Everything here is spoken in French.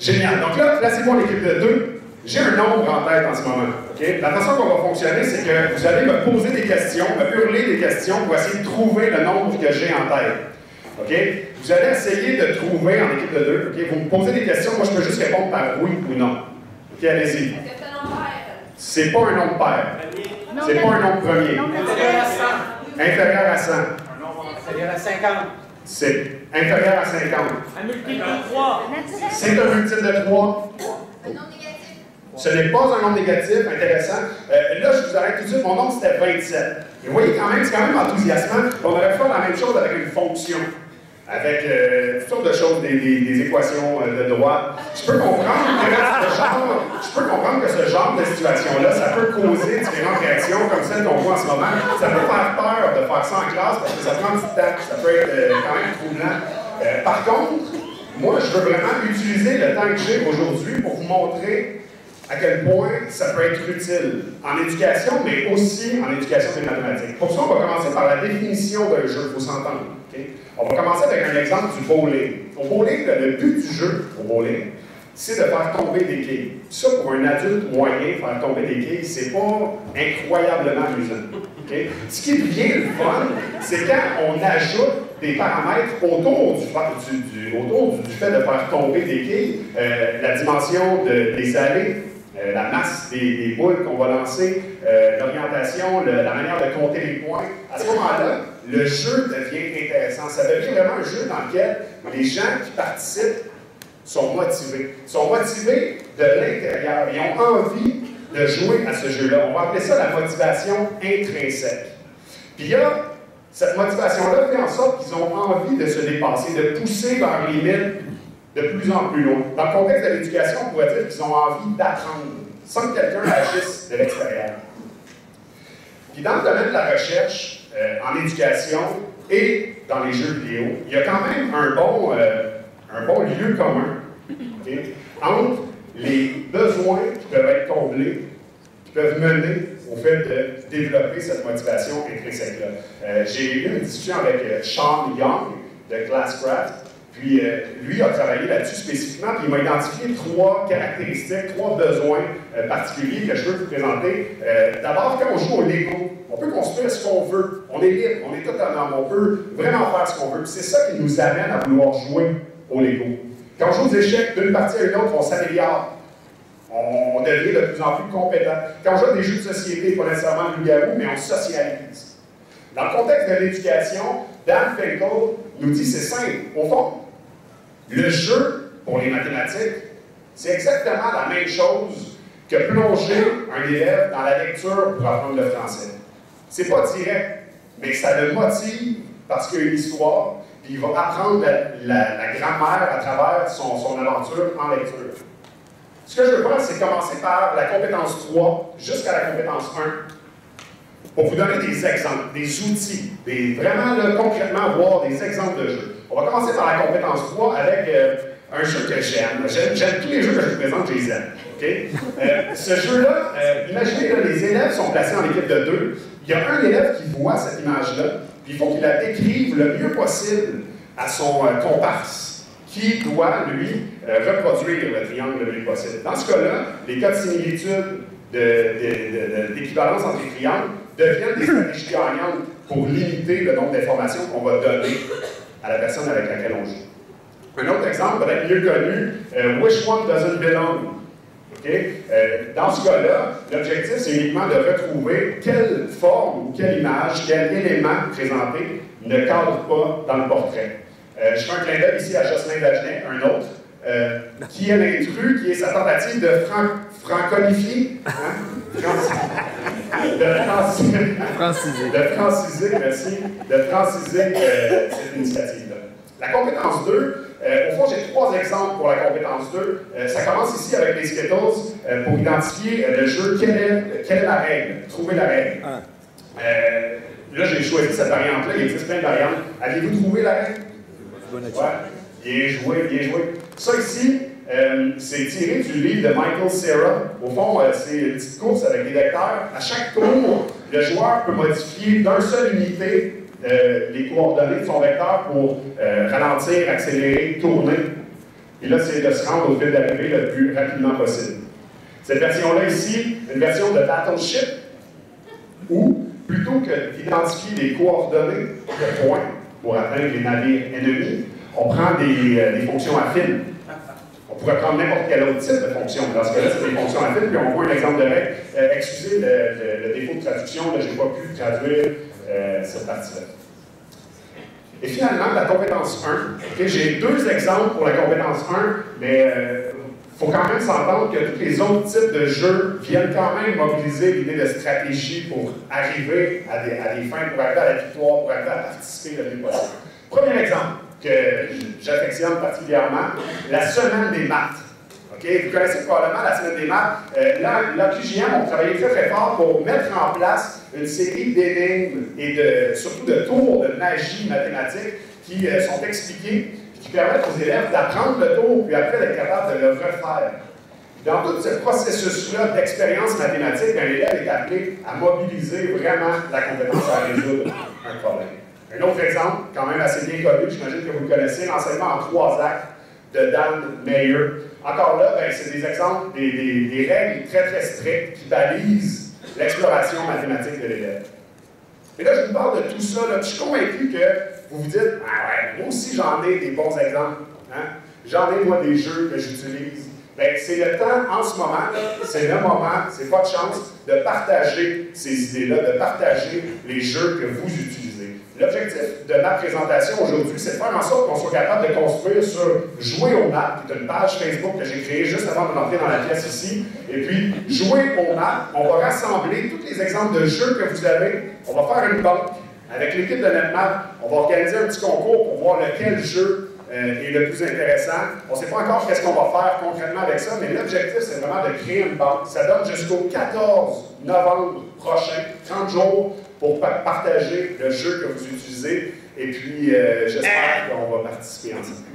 Génial. Donc là, placez-moi l'équipe de 2. J'ai un nombre en tête en ce moment. Okay? La façon qu'on va fonctionner, c'est que vous allez me poser des questions, me hurler des questions pour essayer de trouver le nombre que j'ai en tête. Okay? Vous allez essayer de trouver en équipe de 2. Okay? Vous me posez des questions, moi je peux juste répondre par oui ou non. Ok, allez-y. C'est pas un nombre pair. C'est pas un nombre premier. Inférieur à 100. Inférieur à 100. Inférieur à 50. C'est inférieur à 50. Un multiple de 3. C'est un multiple de 3. Un nombre négatif. Ce n'est pas un nombre négatif, intéressant. Là, je vous arrête tout de suite, mon nombre c'était 27. Et vous voyez, c'est quand même enthousiasmant. On aurait pu faire la même chose avec une fonction, avec toutes sortes de choses, des équations de droite. Je peux comprendre que ce genre de situation-là, ça peut causer différentes réactions comme celle qu'on voit en ce moment. Ça peut faire peur de faire ça en classe parce que ça prend du temps, ça peut être quand même troublant. Par contre, moi, je veux vraiment utiliser le temps que j'ai aujourd'hui pour vous montrer à quel point ça peut être utile en éducation, mais aussi en éducation des mathématiques. Pour ça, on va commencer par la définition d'un jeu, il faut s'entendre. Okay? On va commencer avec un exemple du bowling. Au bowling, le but du jeu, au bowling, c'est de faire tomber des quilles. Ça, pour un adulte moyen, faire tomber des quilles, c'est pas incroyablement amusant. Okay? Ce qui devient le fun, c'est quand on ajoute des paramètres autour du fait de faire tomber des quilles, la dimension des allées, la masse des boules qu'on va lancer, l'orientation, la manière de compter les points. À ce moment-là, le jeu devient intéressant. Ça devient vraiment un jeu dans lequel les gens qui participent sont motivés. Ils sont motivés de l'intérieur. Ils ont envie de jouer à ce jeu-là. On va appeler ça la motivation intrinsèque. Puis il y a cette motivation-là fait en sorte qu'ils ont envie de se dépasser, de pousser leurs limites de plus en plus loin. Dans le contexte de l'éducation, on pourrait dire qu'ils ont envie d'apprendre, sans que quelqu'un agisse de l'extérieur. Puis dans le domaine de la recherche, en éducation et dans les jeux vidéo, il y a quand même un bon lieu commun okay, entre les besoins qui peuvent être comblés, qui peuvent mener au fait de développer cette motivation intrinsèque-là. J'ai eu une discussion avec Sean Young de Classcraft, puis lui a travaillé là-dessus spécifiquement, puis il m'a identifié 3 caractéristiques, 3 besoins particuliers que je veux vous présenter. D'abord, quand on joue au Lego, on peut construire ce qu'on veut. On est libre, on est autonome, on peut vraiment faire ce qu'on veut. C'est ça qui nous amène à vouloir jouer au Lego. Quand on joue aux échecs, d'une partie à une autre, on s'améliore. On devient de plus en plus compétent. Quand on joue à des jeux de société, pas nécessairement le loup-garou, mais on socialise. Dans le contexte de l'éducation, Dan Finkel nous dit c'est simple. Au fond, le jeu pour les mathématiques, c'est exactement la même chose que plonger un élève dans la lecture pour apprendre le français. C'est pas direct, mais ça le motive parce qu'il y a une histoire, puis il va apprendre la grammaire à travers son aventure en lecture. Ce que je veux faire, c'est commencer par la compétence 3 jusqu'à la compétence 1 pour vous donner des exemples, des outils, vraiment là, concrètement voir des exemples de jeux. On va commencer par la compétence 3 avec un jeu que j'aime. J'aime tous les jeux que je vous présente, je les aime. Okay? Ce jeu-là, imaginez, là, les élèves sont placés en équipe de 2. Il y a un élève qui voit cette image-là, puis il faut qu'il la décrive le mieux possible à son comparse, qui doit, lui, reproduire le triangle le mieux possible. Dans ce cas-là, les cas de similitude, d'équivalence entre les triangles, deviennent des stratégies gagnantes pour limiter le nombre d'informations qu'on va donner à la personne avec laquelle on joue. Un autre exemple, peut-être mieux connu, Which One Doesn't Belong? Okay? Dans ce cas-là, l'objectif, c'est uniquement de retrouver quelle forme ou quelle image, quel élément présenté ne cadre pas dans le portrait. Je fais un clin d'œil ici à Jocelyn Dagenet, un autre, qui est l'intrus, qui est sa tentative de franconifier, de franciser cette initiative-là. La compétence 2, au fond, j'ai 3 exemples pour la compétence 2. Ça commence ici avec les Skittles pour identifier le jeu, quelle est la règle, trouver la règle. Là, j'ai choisi cette variante-là, il existe plein de variantes. Avez-vous trouvé la règle? Ouais. Bien joué, bien joué. Ça ici, c'est tiré du livre de Michael Cera. Au fond, c'est une petite course avec des vecteurs. À chaque tour, le joueur peut modifier d'un seul unité les coordonnées de son vecteur pour ralentir, accélérer, tourner. Et là, c'est de se rendre au fil d'arrivée le plus rapidement possible. Cette version-là ici, une version de Battleship, où, plutôt que d'identifier des coordonnées de points pour atteindre les navires ennemis, on prend des fonctions affines. On pourrait prendre n'importe quel autre type de fonction. Dans ce cas-là, c'est des fonctions affines, puis on voit un exemple de règle. Excusez le défaut de traduction, je n'ai pas pu traduire cette partie-là. Et finalement, la compétence 1. J'ai deux exemples pour la compétence 1, mais il faut quand même s'entendre que tous les autres types de jeux viennent quand même mobiliser l'idée de stratégie pour arriver à des fins, pour arriver à la victoire, pour arriver à participer le mieux possible. Premier exemple que j'affectionne particulièrement, la semaine des maths. Okay? Vous connaissez probablement la semaine des maths. L'AQJM ont travaillé très très fort pour mettre en place une série d'énigmes et surtout de tours de magie mathématique qui sont expliqués et qui permettent aux élèves d'apprendre le tour puis après d'être capable de le refaire. Dans tout ce processus-là d'expérience mathématique, l'élève est appelé à mobiliser vraiment la compétence à résoudre un problème. Un autre exemple, quand même assez bien connu, j'imagine que vous le connaissez, l'enseignement en 3 actes de Dan Mayer. Encore là, c'est des exemples, des règles très très strictes qui balisent l'exploration mathématique de l'élève. Et là, je vous parle de tout ça, là, je suis convaincu que vous vous dites, ah ouais, moi aussi j'en ai des bons exemples. Hein? J'en ai moi des jeux que j'utilise. C'est le temps en ce moment, c'est le moment, c'est pas de chance, de partager ces idées-là, de partager les jeux que vous utilisez. L'objectif de ma présentation aujourd'hui, c'est de faire en sorte qu'on soit capable de construire sur Jouer aux maths, qui est une page Facebook que j'ai créée juste avant de rentrer dans la pièce ici. Et puis, Jouer aux maths, on va rassembler tous les exemples de jeux que vous avez. On va faire une banque. Avec l'équipe de NetMath, on va organiser un petit concours pour voir lequel jeu est le plus intéressant. On ne sait pas encore qu'est-ce qu'on va faire concrètement avec ça, mais l'objectif, c'est vraiment de créer une banque. Ça donne jusqu'au 14 novembre prochain, 30 jours, pour partager le jeu que vous utilisez. Et puis, j'espère qu'on va participer ensemble.